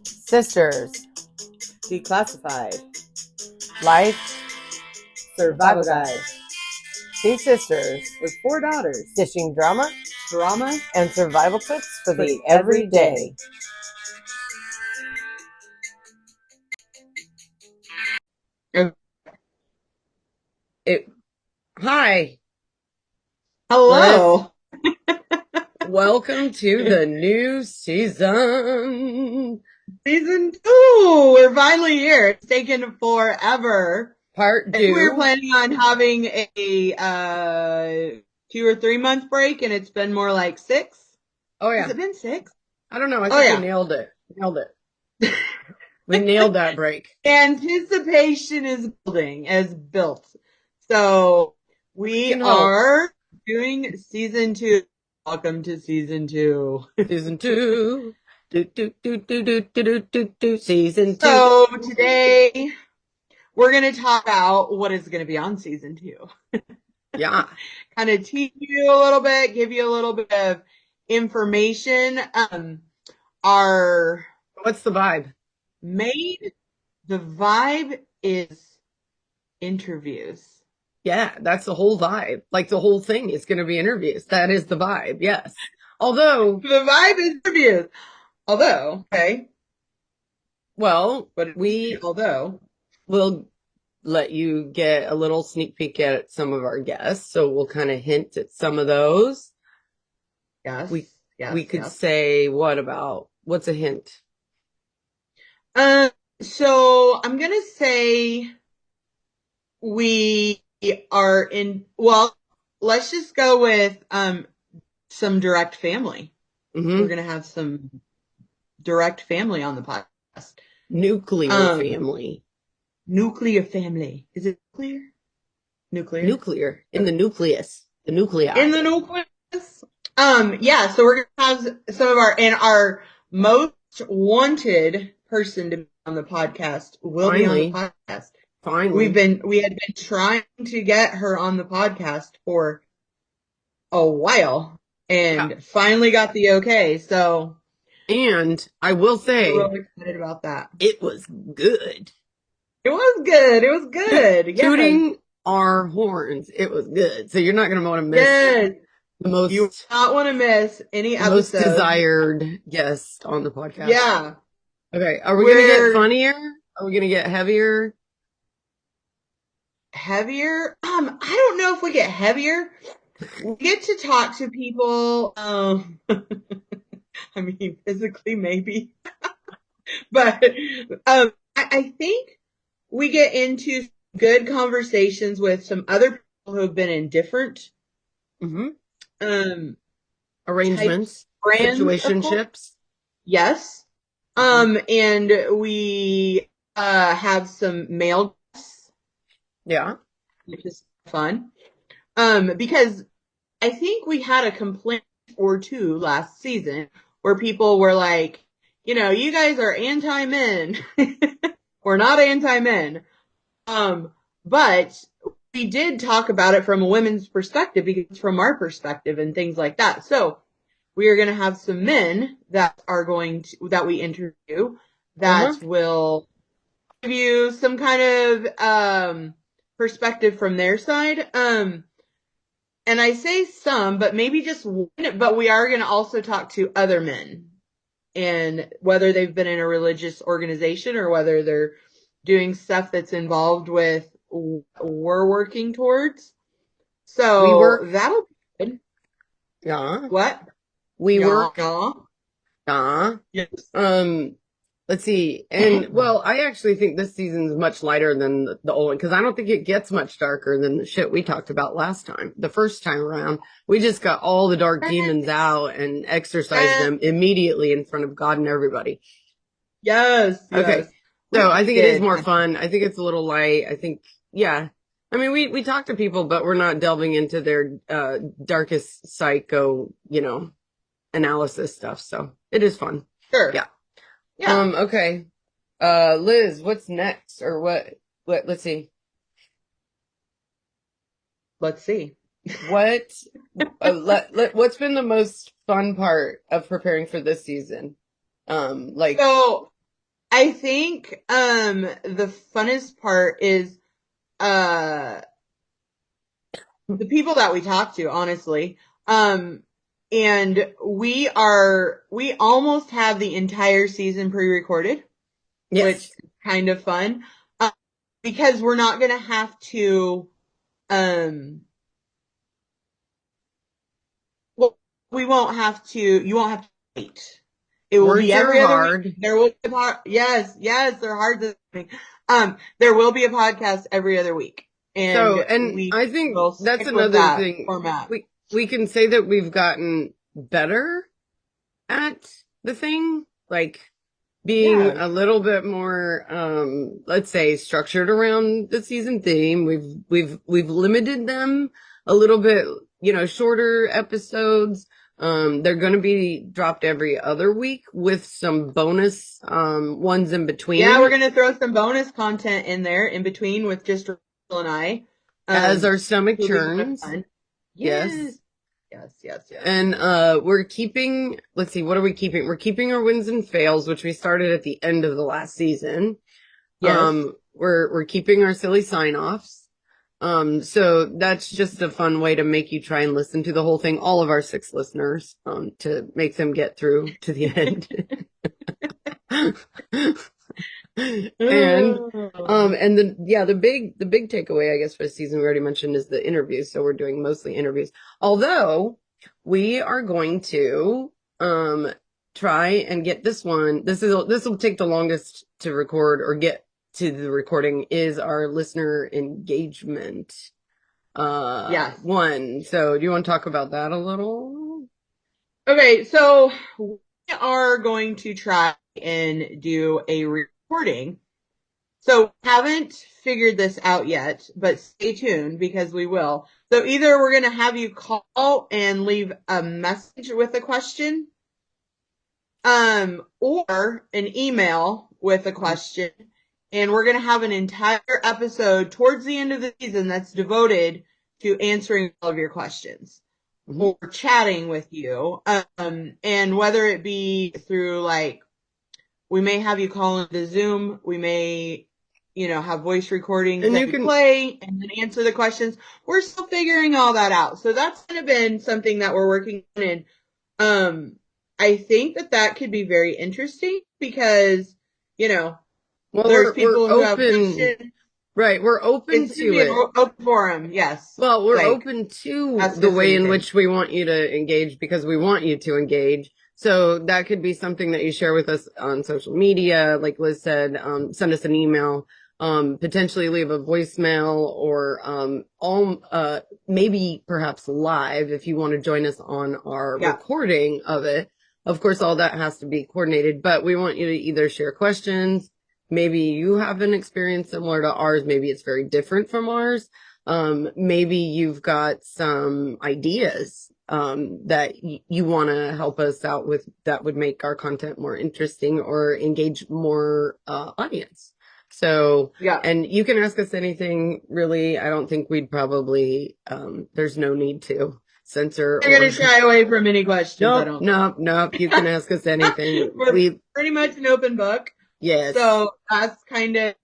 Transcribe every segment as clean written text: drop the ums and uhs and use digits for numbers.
Sisters, Declassified. Life, Survival Guide. two sisters, With 4 daughters. dishing drama Drama. and survival tips for For the the everyday. Hi, Hello. welcome to the new season, Season 2. We're finally here. It's taken forever. part I think we were 2. planning on having a 2 or 3 month break, and it's been more like 6. Oh Has yeah, it been 6? I don't know. I Oh, think yeah. we nailed it. We nailed that break. Anticipation is built. So we Freaking hope. are doing season 2. Welcome to season 2. Season 2. Season 2. So today we're going to talk about what is going to be on season 2. Yeah. Kind of teach you a little bit, give you a little bit of information. What's the vibe? The vibe is interviews. Yeah, that's the whole vibe. Like the whole thing is going to be interviews. That is the vibe. Yes. Although, The vibe is interviews. Although, okay. well, But we'll let you get a little sneak peek at some of our guests. So we'll kind of hint at some of those. Yes. We could say, what's a hint? So I'm going to say we are let's just go with, some direct family. Mm-hmm. We're going to have some direct family on the podcast. Nuclear family. Nuclear family. Is it clear? Nuclear? Nuclear. In the nucleus. The nuclei. In the nucleus. Yeah, so we're gonna have some of our most wanted person to be on the podcast will be on the podcast. Finally. We had been trying to get her on the podcast for a while and finally got the okay. So, and I will say, we're really excited about that. It was good. It was good. It was good. Yes. Tooting our horns. It was good. So you're not going to want to miss you will not want to miss any episode. Most desired guest on the podcast. Yeah. Okay. Are we going to get funnier? Are we going to get heavier? Heavier? I don't know if we get heavier. We get to talk to people. I mean, physically maybe, but I think we get into good conversations with some other people who have been in different arrangements, situationships. Yes. And we have some male guests. Yeah. Which is fun. Because I think we had a complaint or two last season where people were like, you guys are anti-men. We're not anti-men. But we did talk about it from a women's perspective because from our perspective and things like that. So we are going to have some men that we interview that will give you some kind of, perspective from their side. And I say some, but maybe just one, but we are going to also talk to other men and whether they've been in a religious organization or whether they're doing stuff that's involved with we're working towards. So that'll be good. Yeah. What? We work. Yeah. Yes. Let's see. And well, I actually think this season's much lighter than the old one because I don't think it gets much darker than the shit we talked about last time. The first time around, we just got all the dark demons out and exorcised them immediately in front of God and everybody. Yes. Okay. So I think it is more fun. I think it's a little light. I think, yeah. I mean, we talk to people, but we're not delving into their darkest psycho, analysis stuff. So it is fun. Sure. Yeah. Yeah. Okay. Liz, what's next? Or what, let's see. Let's see. What what's been the most fun part of preparing for this season? Like So I think the funnest part is the people that we talk to, honestly. And we almost have the entire season pre-recorded, which yes. is kind of fun. Because we're not gonna have to well, we won't have to, you won't have to wait. It will Words be are every other week. hard. There will be yes, they're hard this week. There will be a podcast every other week. So, And and we I think will that's stick with another that thing. format. We can say that we've gotten better at the thing, like being Yeah. a little bit more, let's say structured around the season theme. We've limited them a little bit, shorter episodes. They're going to be dropped every other week with some bonus, ones in between. Yeah, we're gonna throw some bonus content in there in between with just Rachel and I. As our stomach it'll be kind of churns. fun. Yes. Yes. And we're keeping, let's see, what are we keeping? We're keeping our wins and fails, which we started at the end of the last season. Yes. We're keeping our silly sign-offs. So that's just a fun way to make you try and listen to the whole thing, all of our 6 listeners, to make them get through to the end. And then, the big takeaway, I guess, for the season we already mentioned is the interviews. So we're doing mostly interviews. Although we are going to, try and get this one. This will take the longest to record or get to the recording is our listener engagement, Yes. one. So do you want to talk about that a little? Okay, so we are going to try and do a recording. So haven't figured this out yet, but stay tuned because we will. So either we're going to have you call and leave a message with a question, or an email with a question, and we're going to have an entire episode towards the end of the season that's devoted to answering all of your questions. Mm-hmm. Or chatting with you. And whether it be through we may have you call into Zoom, we may, have voice recordings And that you you can play and then answer the questions. We're still figuring all that out. So that's kind of been something that we're working on. And, I think that could be very interesting because, well, there's people who have open, questions. right? We're open It's to it. Open forum, yes. Well, we're open to the way in which we want you to engage because we want you to engage. So that could be something that you share with us on social media. Like Liz said, send us an email, potentially leave a voicemail or, maybe perhaps live if you want to join us on our recording of it. Of course, all that has to be coordinated, but we want you to either share questions. Maybe you have an experience similar to ours. Maybe it's very different from ours. Maybe you've got some ideas, that you want to help us out with that would make our content more interesting or engage more, audience. So, and you can ask us anything really. I don't think we'd probably, there's no need to censor. You're going to shy away from any questions. Nope. You can ask us anything. We're pretty much an open book. Yes. So that's kind of,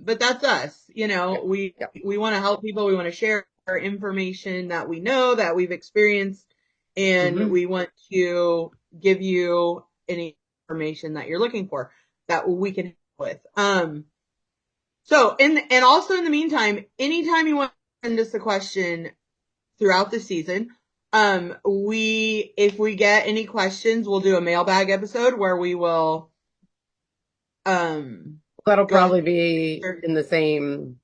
but that's us, we want to help people. We want to share our information that we know that we've experienced, and we want to give you any information that you're looking for that we can help with. So and also in the meantime, anytime you want to send us a question throughout the season, if we get any questions, we'll do a mailbag episode where we will, that'll probably be in the same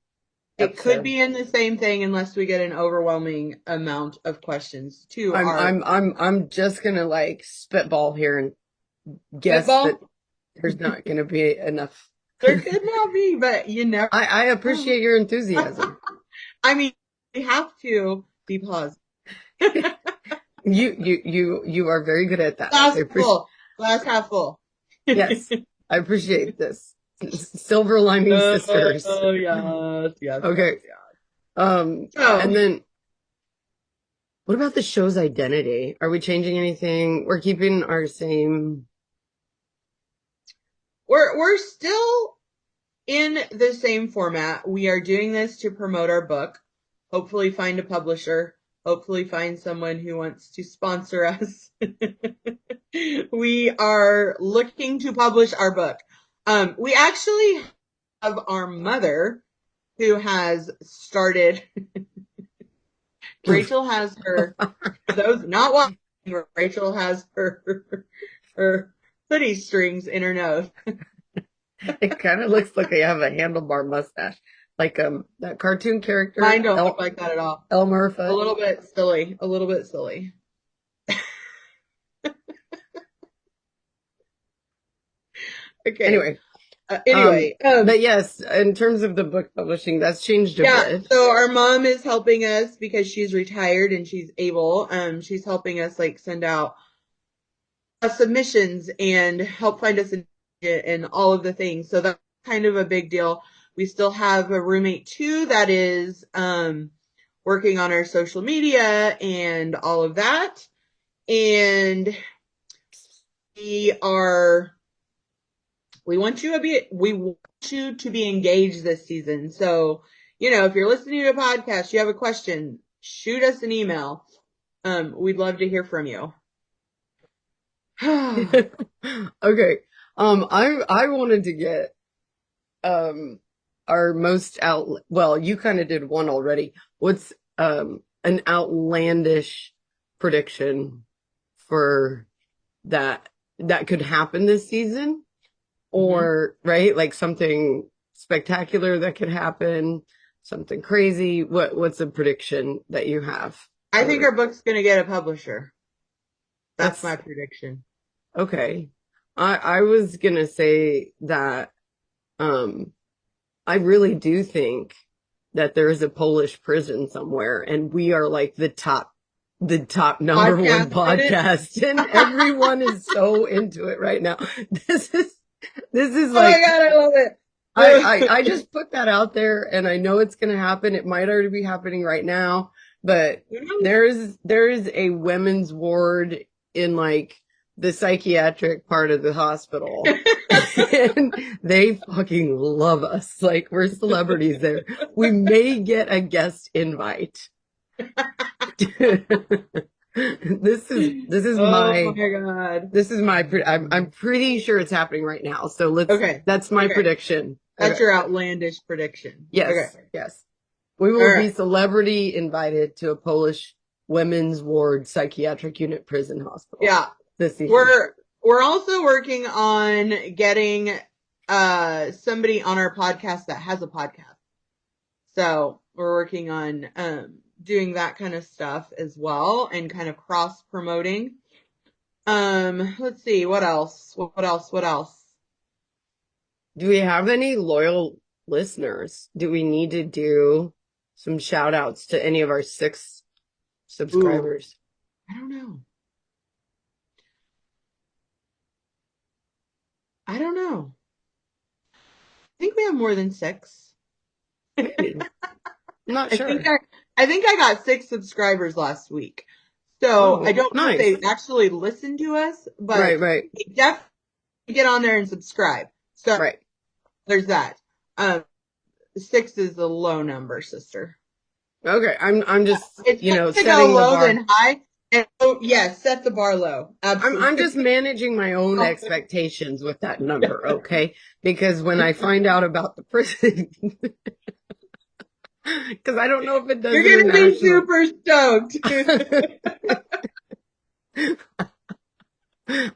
episode. It could be in the same thing unless we get an overwhelming amount of questions too. I'm just gonna spitball here and guess that there's not gonna be enough. There could not be, but you never. I appreciate your enthusiasm. I mean, we have to be positive. You are very good at that. Glass half full. Yes, I appreciate this. Silver lining sisters. Oh yes. Okay. And then What about the show's identity? Are we changing anything? We're keeping our same. We're still in the same format. We are doing this to promote our book. Hopefully find a publisher. Hopefully find someone who wants to sponsor us. We are looking to publish our book. We actually have our mother who has started. Rachel has her, for those not watching, Rachel has her hoodie strings in her nose. It kind of looks like I have a handlebar mustache, like that cartoon character. Mine don't look like that at all. Elmer Fudd. A little bit silly. A little bit silly. Okay. Anyway. But yes, in terms of the book publishing, that's changed a bit. So our mom is helping us because she's retired and she's able. She's helping us like send out submissions and help find us and all of the things. So that's kind of a big deal. We still have a roommate too that is working on our social media and all of that. And we want you to be engaged this season. So, if you're listening to a podcast, you have a question, shoot us an email. We'd love to hear from you. Okay. I wanted to get our most well, you kind of did one already. What's an outlandish prediction for that could happen this season? Or, right, like something spectacular that could happen, something crazy. What's a prediction that you have? I think our book's going to get a publisher. That's my prediction. Okay. I was going to say that I really do think that there is a Polish prison somewhere and we are like the top number one podcast and everyone is so into it right now. This is like, oh my God, I love it. I just put that out there and I know it's going to happen. It might already be happening right now, but there is a women's ward in like the psychiatric part of the hospital and they fucking love us. Like we're celebrities there. We may get a guest invite. This is oh my God. This is my, I'm pretty sure it's happening right now. So that's my prediction. That's your outlandish prediction. Yes. Okay. Yes. We will be celebrity invited to a Polish women's ward psychiatric unit prison hospital. Yeah. This season. We're also working on getting, somebody on our podcast that has a podcast. So we're working on, doing that kind of stuff as well and kind of cross promoting. Let's see, what else? What else? Do we have any loyal listeners? Do we need to do some shout outs to any of our 6 subscribers? Ooh, I don't know. I think we have more than 6. Maybe. I'm not sure. I think I got 6 subscribers last week. So I don't know if they actually listen to us, but right. They definitely get on there and subscribe. So there's that. 6 is a low number, sister. Okay. I'm just, it's setting low the bar. Than high. And set the bar low. Absolutely. I'm just managing my own expectations with that number, okay? Because when I find out about the prison, because I don't know if it does. You're gonna be super stoked.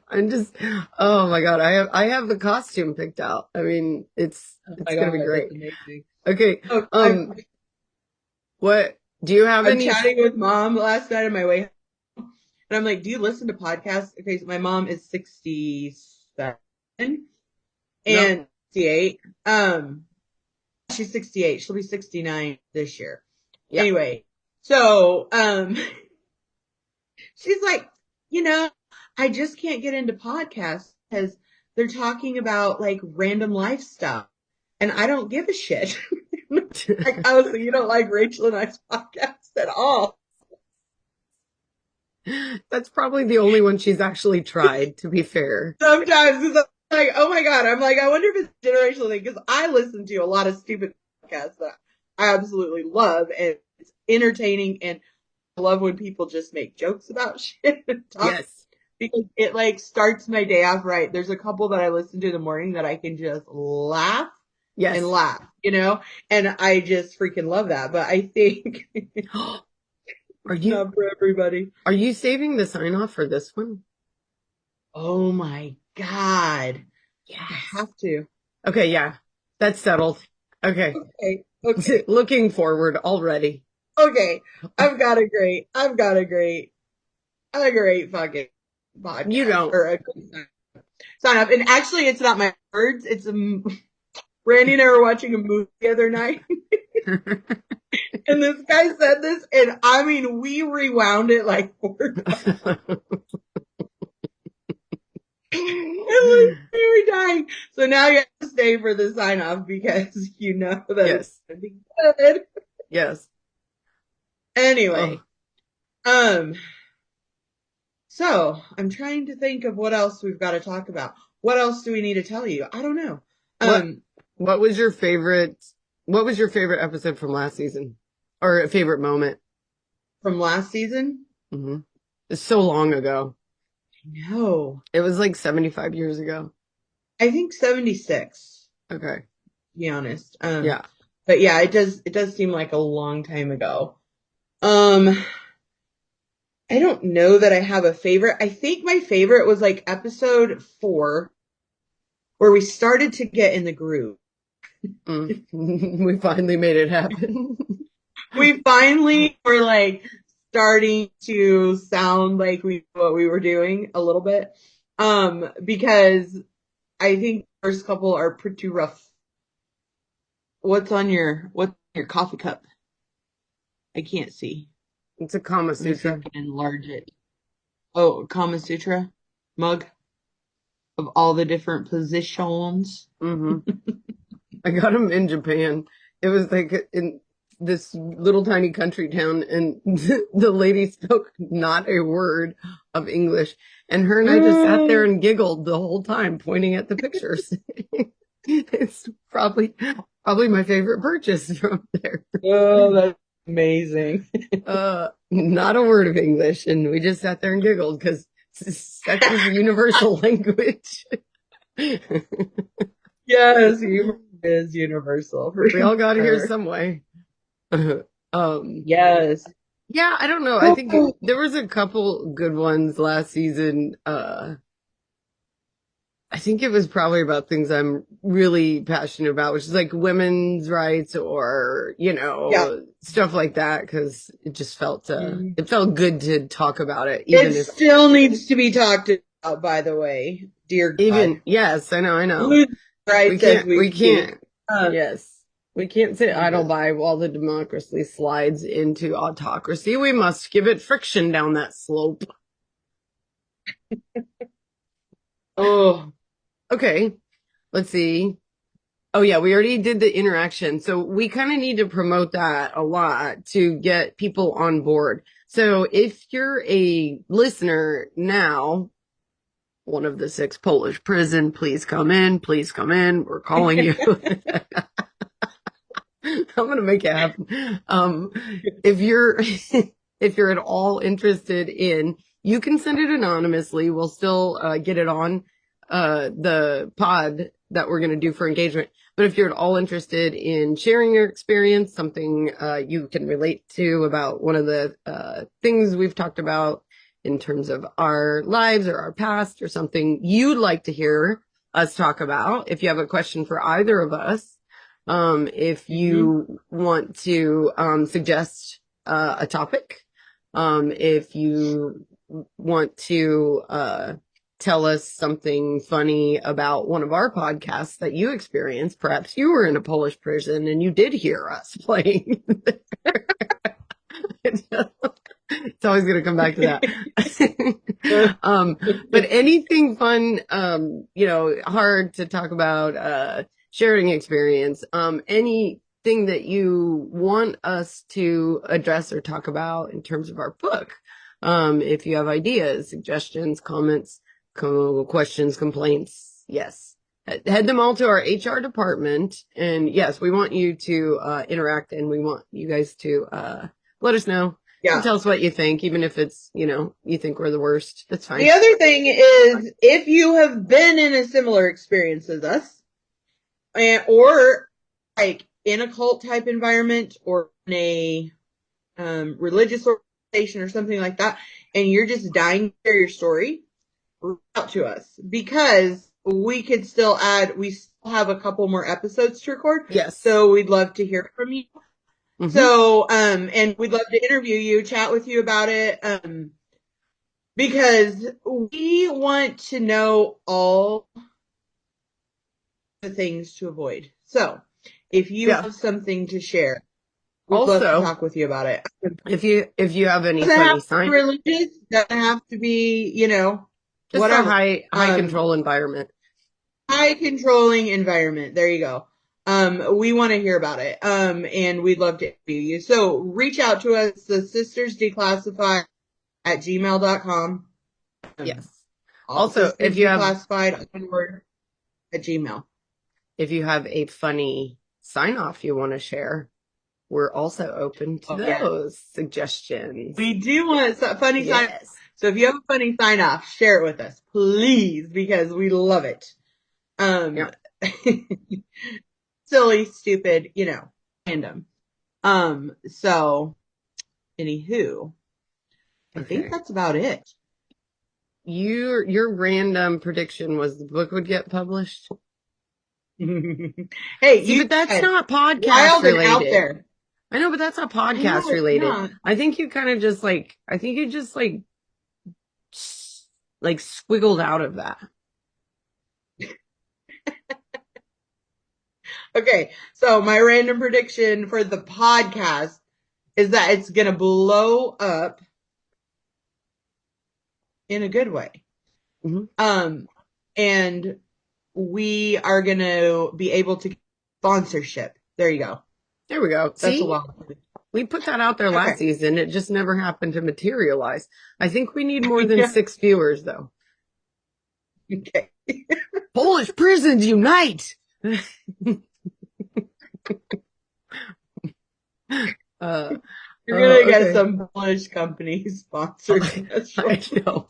I'm just, oh my God, I have the costume picked out. I mean, it's gonna be great. Amazing. Okay. What do you have? I'm chatting with Mom last night on my way home. And I'm like, do you listen to podcasts? Okay, so my mom is 67 and 68. She's 68. She'll be 69 this year. Yep. Anyway, so she's like, I just can't get into podcasts because they're talking about like random life stuff. And I don't give a shit. Like, I was like, you don't like Rachel and I's podcast at all. That's probably the only one she's actually tried, to be fair. Sometimes it's like, oh my God, I'm like, I wonder if it's a generational thing because I listen to a lot of stupid podcasts that I absolutely love and it's entertaining and I love when people just make jokes about shit and talk Yes. because it like starts my day off right. There's a couple that I listen to in the morning that I can just laugh Yes. and laugh, you know, and I just freaking love that. But I think Are it's you not for everybody. are you saving the sign off for this one? Oh my God. I Yes. have to. Okay, yeah. That's settled. Okay. Okay. Okay. Looking forward already. Okay. I've got a great fucking podcast You don't. or a good sign up. And actually, it's not my words. It's Randy and I were watching a movie the other night, and this guy said this, and I mean, we rewound it like 4 times. And we were dying. So now you have to stay for the sign off because you know that Yes. it's gonna be good. Yes. Anyway, Oh. So I'm trying to think of what else we've got to talk about. What else do we need to tell you? I don't know. What was your favorite episode from last season? Or a favorite moment? From last season? Mm-hmm. It's so long ago. No. It was like 75 years ago. I think 76. Okay. To be honest. Yeah. But yeah, it does seem like a long time ago. I don't know that I have a favorite. I think my favorite was like episode 4, where we started to get in the groove. We finally made it happen. We finally were like starting to sound like we knew what we were doing a little bit. Because I think the first couple are pretty rough. What's your coffee cup? I can't see. It's a Kama Let me see if Sutra. I can enlarge it. Oh, Kama Sutra mug of all the different positions. I got them in Japan. It was like in this little tiny country town, and the lady spoke not a word of English, and her and I just sat there and giggled the whole time, pointing at the pictures. It's probably my favorite purchase from there. Oh, that's amazing. Not a word of English, and we just sat there and giggled because sex is a universal language. Yes, humor is universal. We all got here some way. Yes. Yeah, I don't know. I think there was a couple good ones last season. I think it was probably about things I'm really passionate about, which is like women's rights or, stuff like that. Because it just felt, it felt good to talk about it. Even it still needs to be talked about, by the way, dear God. Yes, I know. We can't. Yes. We can't sit idle by while the democracy slides into autocracy. We must give it friction down that slope. Oh. Okay. Let's see. Oh yeah, we already did the interaction. So we kind of need to promote that a lot to get people on board. So if you're a listener now, one of the 6 Polish prison, please come in. Please come in. We're calling you. I'm going to make it happen. If you're at all interested in, you can send it anonymously. We'll still get it on the pod that we're going to do for engagement. But if you're at all interested in sharing your experience, something you can relate to about one of the things we've talked about in terms of our lives or our past or something you'd like to hear us talk about, if you have a question for either of us, if you want to suggest a topic, if you want to tell us something funny about one of our podcasts that you experienced. Perhaps you were in a Polish prison and you did hear us playing. It's always going to come back to that. But anything fun, hard to talk about, sharing experience, anything that you want us to address or talk about in terms of our book, If you have ideas, suggestions, comments, questions, complaints, yes. Head them all to our HR department. And yes, we want you to interact, and we want you guys to let us know. Yeah. Tell us what you think, even if it's, you think we're the worst. That's fine. The other thing is, if you have been in a similar experience as us, or like in a cult type environment or in a religious organization or something like that, and you're just dying to share your story, reach out to us, because we could still we still have a couple more episodes to record. Yes. So we'd love to hear from you. Mhm. So, and we'd love to interview you, chat with you about it, because we want to know all the things to avoid. So, if you have something to share, we'd love to talk with you about it. If you have any doesn't funny have to be signs, religious, doesn't have to be, just whatever. a high control environment. High controlling environment. There you go. We want to hear about it. And we'd love to interview you. So reach out to us, the sistersdeclassified@gmail.com. Yes. Also, if you have declassified@gmail. If you have a funny sign off you want to share, we're also open to those suggestions. We do want a funny sign off. So if you have a funny sign off, share it with us, please, because we love it. Silly, stupid, random. So anywho, I think that's about it. Your random prediction was the book would get published. Hey, but that's not podcast related. Out there. I know, but that's not podcast related. I think you kind of just squiggled out of that. Okay, so my random prediction for the podcast is that it's going to blow up in a good way. Mm-hmm. And we are going to be able to get sponsorship. There you go. There we go. That's a lot. We put that out there last season. It just never happened to materialize. I think we need more than 6 viewers, though. Okay. Polish prisons unite! You're gonna get some Polish company sponsored. I know.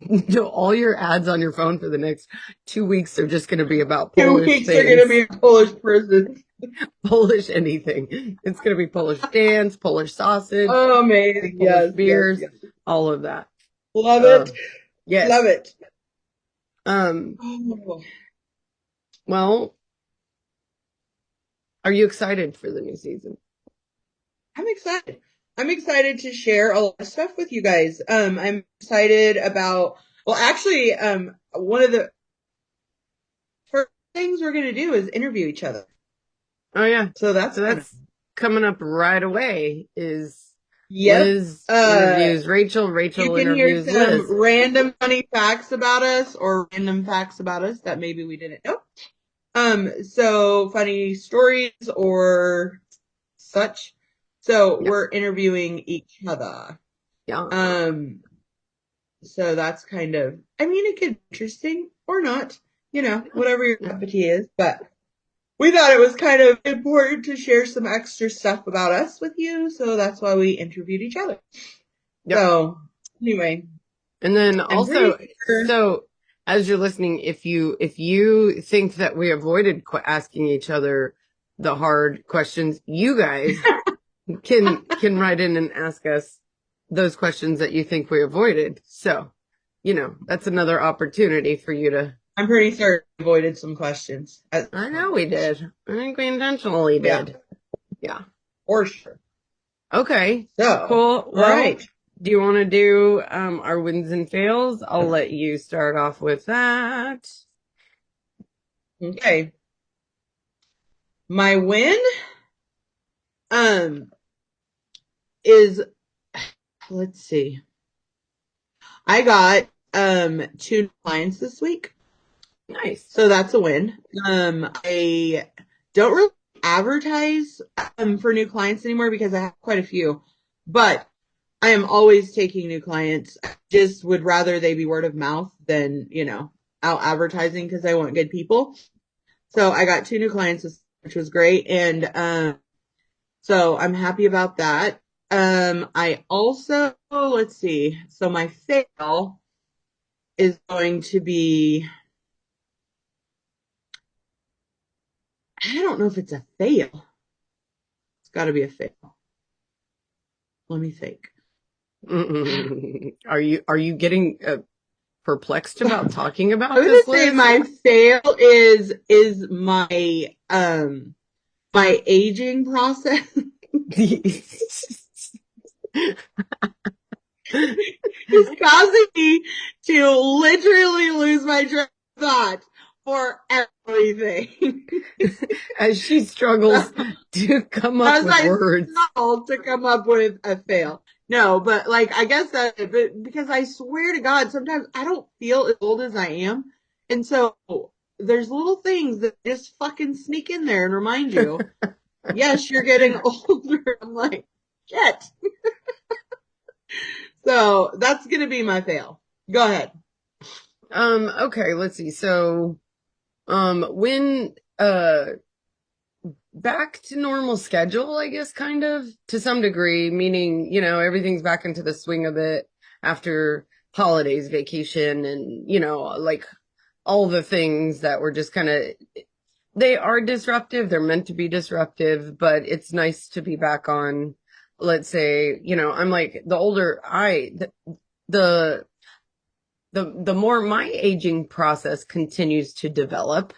No, all your ads on your phone for the next 2 weeks are just gonna be about Polish 2 weeks things. are gonna be Polish prison. Polish anything. It's gonna be Polish dance, Polish sausage. Oh, amazing. Polish beers, all of that. Love it. Yes. Love it. Well, are you excited for the new season? I'm excited. I'm excited to share a lot of stuff with you guys. I'm excited about, actually, one of the first things we're going to do is interview each other. Oh, yeah. So that's coming up right away is Yep. Liz interviews Rachel. Rachel interviews Liz. You can hear some random funny facts about us or random facts about us that maybe we didn't know. So funny stories or such. So we're interviewing each other. Yeah. So that's kind of, it could be interesting or not, whatever your cup of tea is, but we thought it was kind of important to share some extra stuff about us with you. So that's why we interviewed each other. Yep. So anyway. And then also, so as you're listening, if you think that we avoided asking each other the hard questions, you guys can write in and ask us those questions that you think we avoided. So, that's another opportunity for you to. I'm pretty certain we avoided some questions. I know we did. I think we intentionally did. Yeah. For sure. Okay. So cool. Well, right. Do you want to do our wins and fails? I'll let you start off with that. Okay. My win is, let's see. I got 2 clients this week. Nice. So that's a win. I don't really advertise for new clients anymore because I have quite a few. But I am always taking new clients. I just would rather they be word of mouth than, out advertising because I want good people. So I got 2 new clients, which was great. And, so I'm happy about that. I also, let's see. So my fail is going to be, I don't know if it's a fail. It's got to be a fail. Let me think. Are you getting perplexed about talking about I was this, gonna say Liz? my fail is my my aging process. It's causing me to literally lose my train of thought for everything. As she struggles to come up As with I words. struggle to come up with a fail. No, but like I guess that but because I swear to God, sometimes I don't feel as old as I am. And so there's little things that just fucking sneak in there and remind you, yes, you're getting older. I'm like, shit. So that's gonna be my fail. Go ahead. Okay, let's see. So, when, back to normal schedule, I guess, kind of to some degree, meaning, everything's back into the swing of it after holidays, vacation, and, like all the things that were just kind of, they are disruptive. They're meant to be disruptive, but it's nice to be back on, let's say, I'm like the older the more my aging process continues to develop,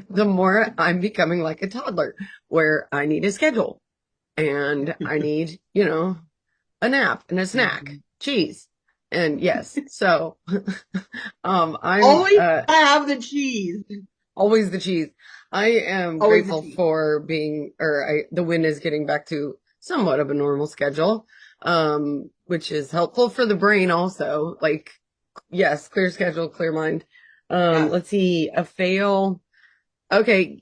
the more I'm becoming like a toddler where I need a schedule and I need, a nap and a snack, cheese. And yes, so, I'm, Always gotta have the cheese. always the cheese. I am Always the grateful cheese. for the wind is getting back to somewhat of a normal schedule, which is helpful for the brain also. Like, yes, clear schedule, clear mind. Yes. Let's see, a fail. Okay,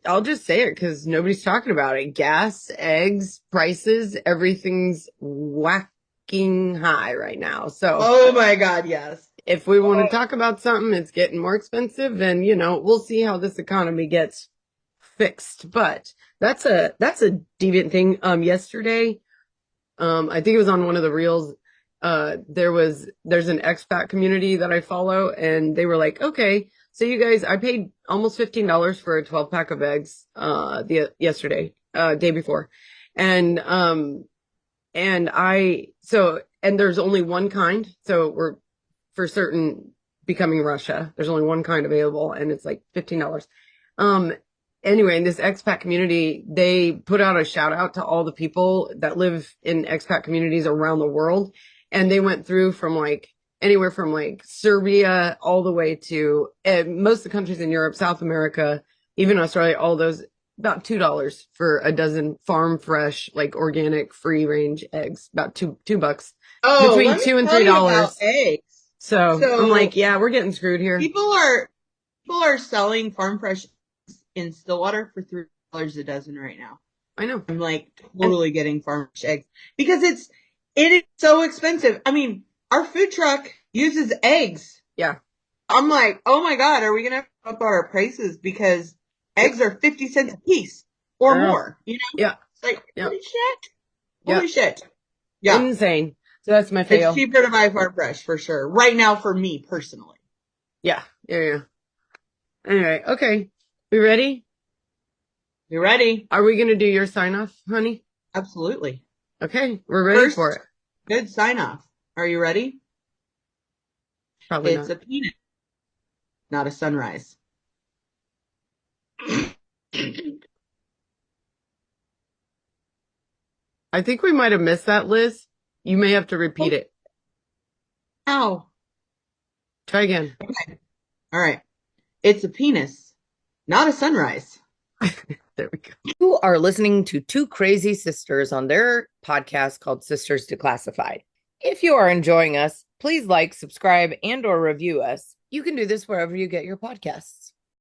I'll just say it because nobody's talking about it. Gas, eggs, prices, everything's whacking high right now. So Oh my God, yes. if we want to talk about something, it's getting more expensive, then, we'll see how this economy gets fixed. But that's a deviant thing. Yesterday, I think it was on one of the reels. There's an expat community that I follow, and they were like, okay, so you guys, I paid almost $15 for a 12-pack of eggs, yesterday, day before. And there's only one kind. So we're for certain becoming Russia. There's only one kind available and it's like $15. Anyway, in this expat community, they put out a shout out to all the people that live in expat communities around the world. And they went through from like anywhere from like Serbia all the way to most of the countries in Europe, South America, even Australia, all those about $2 for a dozen farm fresh, like organic free range eggs, about $2. Oh, Between let me $2 and tell you about $3. eggs. So I'm like, yeah, we're getting screwed here. People are selling farm fresh in Stillwater for $3 a dozen right now. I know. I'm like totally getting farm fresh eggs because it is so expensive. I mean, our food truck uses eggs. Yeah. I'm like, oh my God, are we gonna have to up our prices because eggs are 50 cents a piece or more? Yeah. It's like Yeah. holy shit. Yeah. Holy shit. Yeah. Insane. So that's my fail. It's cheaper to buy farm fresh for sure. Right now for me personally. Yeah. Anyway, okay. We ready? You ready? Are we going to do your sign off, honey? Absolutely. Okay. We're ready for it. Good sign off. Are you ready? Probably It's not. a penis, not a sunrise. I think we might have missed that, Liz. You may have to repeat it. Ow. Try again. Okay. All right. It's a penis, not a sunrise. There we go. You are listening to two crazy sisters on their podcast called Sisters Declassified. If you are enjoying us, please like, subscribe, and/or review us. You can do this wherever you get your podcasts.